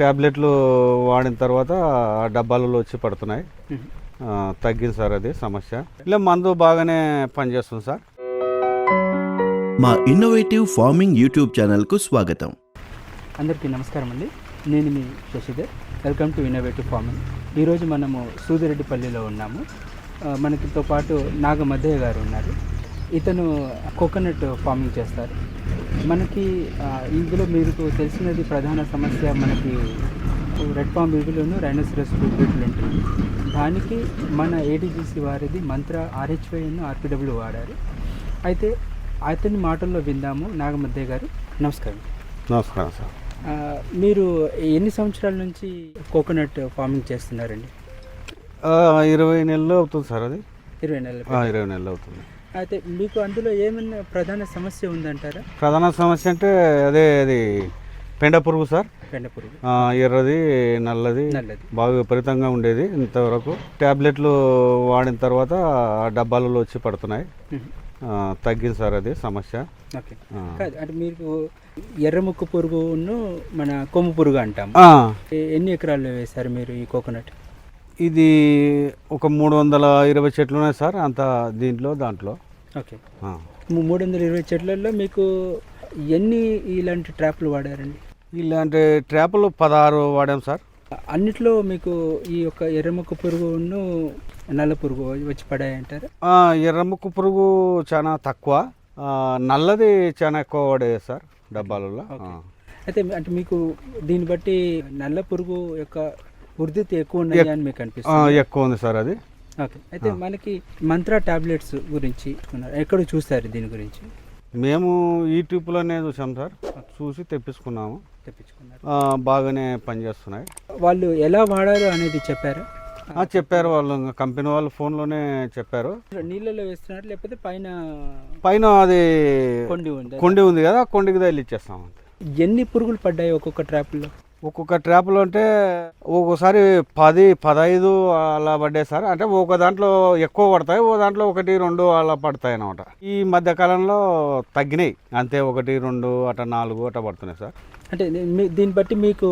ట్యాబ్లెట్లు వాడిన తర్వాత ఆ డబ్బాలలో వచ్చి పడుతున్నాయి. తగ్గింది సార్ అది సమస్య. ఇలా మందు బాగానే పనిచేస్తుంది సార్. మా ఇన్నోవేటివ్ ఫార్మింగ్ యూట్యూబ్ ఛానల్కు స్వాగతం. అందరికీ నమస్కారం అండి. నేను మీ Shashidhar. Welcome to innovative farming. ఈరోజు మనము సూదిరెడ్డిపల్లిలో ఉన్నాము. మనకితో పాటు నాగమద్దయ్య గారు ఉన్నారు. ఇతను కోకోనట్ ఫార్మింగ్ చేస్తారు. మనకి ఇందులో మీకు తెలిసినది ప్రధాన సమస్య మనకి రెడ్ పామ్ బీడులను రైనోసిరస్ బీడులు ఉంటుంది. దానికి మన ఏడీజీసీ వారిది మంత్ర ఆర్హెచ్వైను ఆర్పిడబ్ల్యూ వాడారు. అయితే అతని మాటల్లో విందాము. నాగమద్దయ్య గారు నమస్కారం. నమస్కారం సార్. మీరు ఎన్ని సంవత్సరాల నుంచి కోకోనట్ ఫార్మింగ్ చేస్తున్నారండి? 20 నెలలు అవుతుంది సార్. అది 20 నెలలు. 20 నెలలు అవుతుంది. అయితే మీకు అందులో ఏమైనా ప్రధాన సమస్య ఉందంటారా? ప్రధాన సమస్య అంటే అది పెండ పురుగు సార్. పెండ పురుగు ఎర్రది నల్లది బాగా విపరీతంగా ఉండేది. ఇంతవరకు ట్యాబ్లెట్లు వాడిన తర్వాత ఆ డబ్బాలలో వచ్చి పడుతున్నాయి. తగ్గింది సార్ అది సమస్య. ఓకే. అంటే మీకు ఎర్రముక్కు పురుగును మన కొమ్ము పురుగు అంటాం. ఎన్ని ఎకరాలు వేశారు మీరు ఈ కోకోనట్? ఇది ఒక 320 చెట్లు ఉన్నాయి సార్. అంత దాంట్లో. ఓకే. 320 చెట్లలో మీకు ఎన్ని ఇలాంటి ట్రాప్లు వాడారండి? ఇలాంటి ట్రాప్లు 16 వాడాం సార్. అన్నిట్లో మీకు ఈ యొక్క ఎర్రముక్కు పురుగును నల్ల పురుగు వచ్చి పడాయంటారా? ఎర్రముక్కు పురుగు చాలా తక్కువ, నల్లది చాలా ఎక్కువ పడేది సార్ డబ్బాలలో. అయితే అంటే మీకు దీన్ని బట్టి నల్ల పురుగు యొక్క వృద్ధి ఎక్కువ ఉన్నాయి అని మీకు అనిపిస్తుంది? ఎక్కువ ఉంది సార్ అది. ఓకే. అయితే మనకి మంత్ర టాబ్లెట్స్ గురించి ఎక్కడ చూస్తారు దీని గురించి? మేము యూట్యూబ్లోనే చూసాం సార్. చూసి తెప్పించుకున్నారు. బాగానే పనిచేస్తున్నాయి. వాళ్ళు ఎలా వాడారు అనేది చెప్పారా? చెప్పారు. వాళ్ళు కంపెనీ వాళ్ళు ఫోన్లోనే చెప్పారు. నీళ్ళలో వేస్తున్నారు లేకపోతే పైన అది కొండి ఉంది కదా, కొండికి తగిలి ఇచ్చేస్తాం. ఎన్ని పురుగులు పడ్డాయి ఒక్కొక్క ట్రాప్లో? ఒక్కొక్క ట్రాప్లో అంటే ఒక్కోసారి 10-15 అలా పడ్డాయి సార్. అంటే ఒక దాంట్లో ఎక్కువ పడతాయి, ఓ దాంట్లో 1-2 అలా పడతాయి అన్నమాట. ఈ మధ్య కాలంలో తగ్గినాయి అంతే. 1-2 అట 4 అట పడుతున్నాయి సార్. అంటే దీన్ని బట్టి మీకు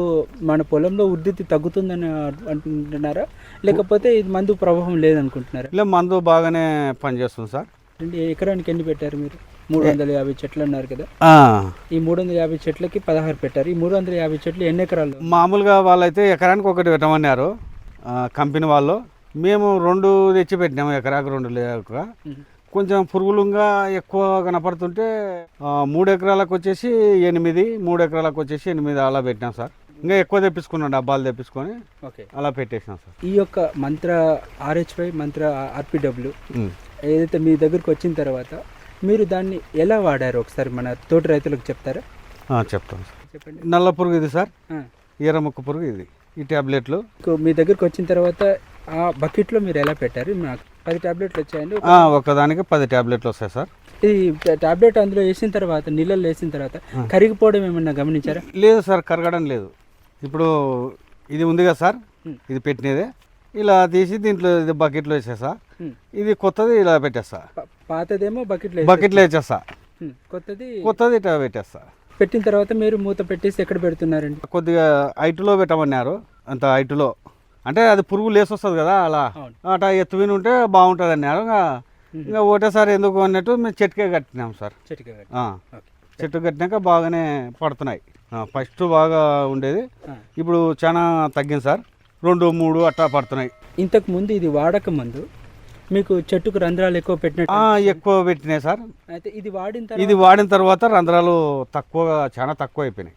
మన పొలంలో వృద్ధి తగ్గుతుందని అంటున్నారా, లేకపోతే ఇది మందు ప్రభావం లేదనుకుంటున్నారా? ఇలా మందు బాగానే పనిచేస్తుంది సార్. ఎకరానికి ఎన్ని పెట్టారు మీరు? 350 చెట్లు అన్నారు కదా. ఈ 350 చెట్లకి 16 పెట్టారు. ఈ 350 చెట్లు ఎన్ని ఎకరాలు? మామూలుగా వాళ్ళైతే ఎకరానికి 1 పెట్టమన్నారు కంపెనీ వాళ్ళు. మేము 2 తెచ్చి పెట్టినాము. ఎకరాకు 2 లేక కొంచెం పురుగులుగా ఎక్కువ కనపడుతుంటే 3 ఎకరాలకు వచ్చేసి 8, 3 ఎకరాలకు వచ్చేసి 8 అలా పెట్టినాం సార్. ఇంకా ఎక్కువ తెప్పించుకున్నాం, డబ్బాలు తెప్పించుకొని అలా పెట్టేసినాం సార్. ఈ యొక్క మంత్ర ఆర్హెచ్వై మంత్ర ఆర్పిడబ్ల్యూ ఏదైతే మీ దగ్గరకు వచ్చిన తర్వాత మీరు దాన్ని ఎలా వాడారు ఒకసారి మన తోటి రైతులకు చెప్తారా? చెప్తాం సార్. చెప్పండి. నల్ల పురుగు ఇది సార్, ఎర్రముక్కు పురుగు ఇది. ఈ ట్యాబ్లెట్లు మీ దగ్గరకు వచ్చిన తర్వాత ఆ బకెట్లో మీరు ఎలా పెట్టారు? నాకు 10 ట్యాబ్లెట్లు వచ్చాయండి. ఒకదానికి 10 ట్యాబ్లెట్లు వస్తాయి సార్. ఈ ట్యాబ్లెట్ అందులో వేసిన తర్వాత, నీళ్ళల్లో వేసిన తర్వాత కరిగిపోవడం ఏమన్నా గమనించారా? లేదు సార్, కరగడం లేదు. ఇప్పుడు ఇది ఉంది కదా సార్, ఇది పెట్టినదే ఇలా తీసి దీంట్లో ఇది బకెట్లో వేసేసా. ఇది కొత్తది ఇలా పెట్టేస్తా. పాతదేమో బకెట్లో వేసేస్తా, కొత్తది ఇట్లా పెట్టేస్తా. పెట్టిన తర్వాత మీరు మూత పెట్టేసి ఎక్కడ పెడుతున్నారండి? కొద్దిగా హైట్లో పెట్టమన్నారు. అంత హైట్లో అంటే అది పురుగు లేసి వస్తుంది కదా, అలా అట్లా ఎత్తువిని ఉంటే బాగుంటుంది అన్నారు. ఇంకా ఒకటేసారి ఎందుకు అన్నట్టు మేము చెట్టుకే కట్టినాం సార్. చెట్టు కట్టినాక బాగానే పడుతున్నాయి. ఫస్ట్ బాగా ఉండేది, ఇప్పుడు చాలా తగ్గింది సార్. 2-3 అట్లా పడుతున్నాయి. ఇంతకు ముందు ఇది వాడక ముందు మీకు చెట్టుకు రంధ్రాలు ఎక్కువ ఎక్కువ పెట్టినాయి సార్. అయితే ఇది వాడిన తర్వాత రంధ్రాలు చాలా తక్కువ అయిపోయినాయి.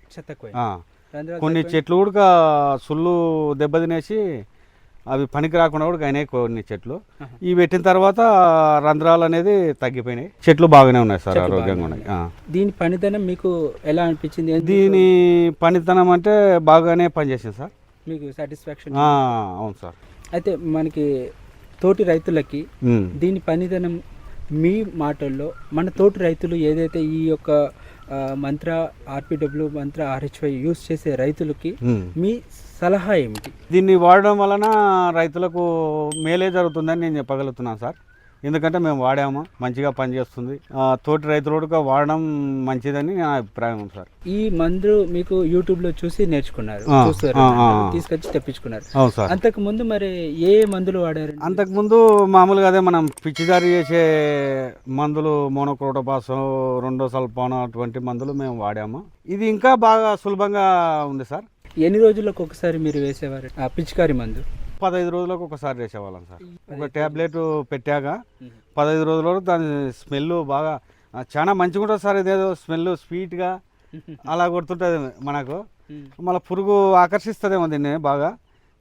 కొన్ని చెట్లు కూడా సుళ్ళు దెబ్బతినేసి అవి పనికి రాకుండా కూడా అయినాయి కొన్ని చెట్లు. ఇవి పెట్టిన తర్వాత రంధ్రాలు అనేది తగ్గిపోయినాయి. చెట్లు బాగానే ఉన్నాయి సార్, ఆరోగ్యంగా ఉన్నాయి. దీని పనితనం మీకు ఎలా అనిపించింది? దీని పనితనం అంటే బాగానే పనిచేసింది సార్. మీకు సాటిస్ఫాక్షన్? అవును సార్. అయితే మనకి తోటి రైతులకి దీని పనితనం మీ మాటల్లో మన తోటి రైతులు ఏదైతే ఈ యొక్క మంత్ర ఆర్పిడబ్ల్యూ మంత్ర ఆర్హెచ్వై యూజ్ చేసే రైతులకి మీ సలహా ఏమిటి? దీన్ని వాడడం వలన రైతులకు మేలే జరుగుతుందని నేను చెప్పగలుగుతున్నాను సార్. ఎందుకంటే మేము వాడాము, మంచిగా పనిచేస్తుంది. తోటి రైతులు కూడా వాడడం మంచిదని నా అభిప్రాయం సార్. ఈ మందు మీకు యూట్యూబ్ లో చూసి నేర్చుకున్నారు, తీసుకొచ్చి తెప్పించుకున్నారు. అవును సార్. అంతకు ముందు మరి ఏ మందులు వాడారు? అంతకు ముందు మామూలుగా అదే మనం పిచ్చిదారి చేసే మందులు, మోనోక్రోటోపాస్, రెండో సల్ఫాన్, అటువంటి మందులు మేము వాడాము. ఇది ఇంకా బాగా సులభంగా ఉంది సార్. ఎన్ని రోజులకు ఒకసారి మీరు వేసేవారు ఆ పిచికారి మందు? 15 రోజులకు ఒకసారి వేసేవాళ్ళం సార్. ఒక ట్యాబ్లెట్ పెట్టాక 15 రోజులలో దాని స్మెల్ బాగా చాలా మంచిగా ఉంటుంది సార్. ఇదేదో స్మెల్ స్వీట్గా అలా కొడుతుంటుంది మనకు. మళ్ళీ పురుగు ఆకర్షిస్తుందేమో దీన్ని, బాగా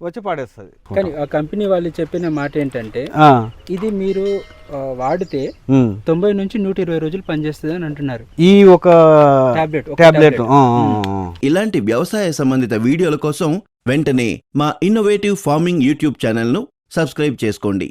వచ్చి పాడేస్తుంది. కానీ ఆ కంపెనీ వాళ్ళు చెప్పిన మాట ఏంటంటే ఇది మీరు వాడితే 90 నుంచి 120 రోజులు పనిచేస్తుంది అని అంటున్నారు. ఈ ఒక టాబ్లెట్. ఇలాంటి వ్యవసాయ సంబంధిత వీడియోల కోసం వెంటనే మా ఇన్నోవేటివ్ ఫార్మింగ్ యూట్యూబ్ ఛానల్ను సబ్స్క్రైబ్ చేసుకోండి.